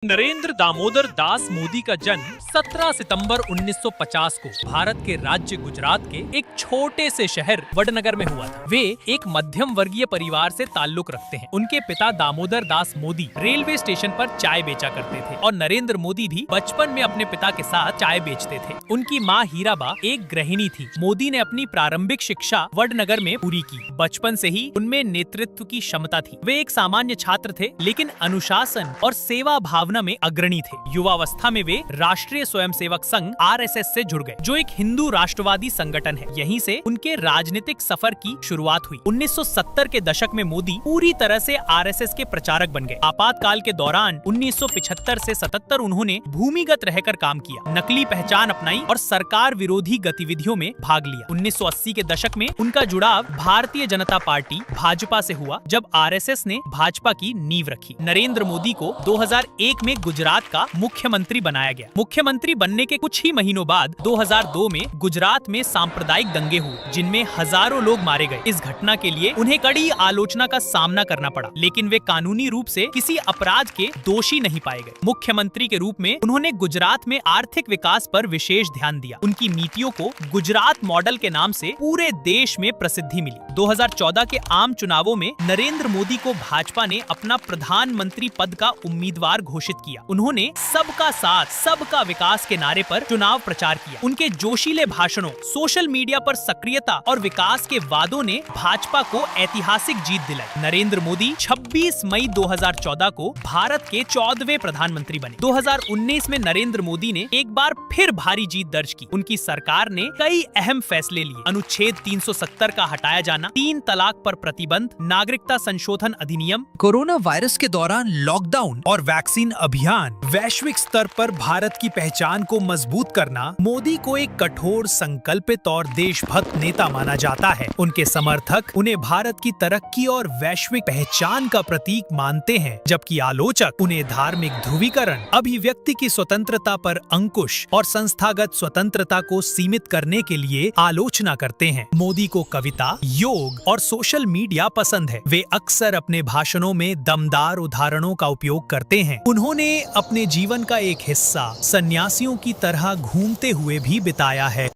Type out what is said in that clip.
नरेंद्र दामोदर दास मोदी का जन्म 17 सितंबर 1950 को भारत के राज्य गुजरात के एक छोटे से शहर वडनगर में हुआ था। वे एक मध्यम वर्गीय परिवार से ताल्लुक रखते हैं। उनके पिता दामोदर दास मोदी रेलवे स्टेशन पर चाय बेचा करते थे और नरेंद्र मोदी भी बचपन में अपने पिता के साथ चाय बेचते थे। उनकी माँ हीराबा एक गृहिणी थी। मोदी ने अपनी प्रारंभिक शिक्षा वडनगर में पूरी की। बचपन से ही उनमें नेतृत्व की क्षमता थी। वे एक सामान्य छात्र थे, लेकिन अनुशासन और सेवा भावना में अग्रणी थे। युवावस्था में वे राष्ट्रीय स्वयंसेवक संघ (आरएसएस) से जुड़ गए, जो एक हिंदू राष्ट्रवादी संगठन है। यहीं से उनके राजनीतिक सफर की शुरुआत हुई। 1970 के दशक में मोदी पूरी तरह से आरएसएस के प्रचारक बन गए। आपातकाल के दौरान 1975 से 77 उन्होंने भूमिगत रहकर काम किया, नकली पहचान अपनाई और सरकार विरोधी गतिविधियों में भाग लिया। 1980 के दशक में उनका जुड़ाव भारतीय जनता पार्टी भाजपा से हुआ, जब आरएसएस ने भाजपा की नींव रखी। नरेंद्र मोदी को 2001 में गुजरात का मुख्यमंत्री बनाया गया। मुख्यमंत्री बनने के कुछ ही महीनों बाद 2002 में गुजरात में सांप्रदायिक दंगे हुए, जिनमें हजारों लोग मारे गए। इस घटना के लिए उन्हें कड़ी आलोचना का सामना करना पड़ा, लेकिन वे कानूनी रूप से किसी अपराध के दोषी नहीं पाए गए। मुख्यमंत्री के रूप में उन्होंने गुजरात में आर्थिक विकास पर विशेष ध्यान दिया। उनकी नीतियों को गुजरात मॉडल के नाम से पूरे देश में प्रसिद्धि मिली। 2014 के आम चुनावों में नरेंद्र मोदी को भाजपा ने अपना प्रधानमंत्री पद का उम्मीदवार घोषित किया। उन्होंने सबका साथ सबका विकास के नारे पर चुनाव प्रचार किया। उनके जोशीले भाषणों, सोशल मीडिया पर सक्रियता और विकास के वादों ने भाजपा को ऐतिहासिक जीत दिलाई। नरेंद्र मोदी 26 मई 2014 को भारत के 14वें प्रधानमंत्री बने। 2019 में नरेंद्र मोदी ने एक बार फिर भारी जीत दर्ज की। उनकी सरकार ने कई अहम फैसले लिए। अनुच्छेद 370 का हटाया जाना, 3 तलाक पर प्रतिबंध, नागरिकता संशोधन अधिनियम, कोरोना वायरस के दौरान लॉकडाउन और वैक्सीन अभियान, वैश्विक स्तर पर भारत की पहचान को मजबूत करना। मोदी को एक कठोर, संकल्पित और देशभक्त नेता माना जाता है। उनके समर्थक उन्हें भारत की तरक्की और वैश्विक पहचान का प्रतीक मानते हैं, जबकि आलोचक उन्हें धार्मिक ध्रुवीकरण, अभिव्यक्ति की स्वतंत्रता पर अंकुश और संस्थागत स्वतंत्रता को सीमित करने के लिए आलोचना करते हैं। मोदी को कविता, योग और सोशल मीडिया पसंद है। वे अक्सर अपने भाषणों में दमदार उदाहरणों का उपयोग करते हैं। उन्होंने अपने जीवन का एक हिस्सा सन्यासियों की तरह घूमते हुए भी बिताया है।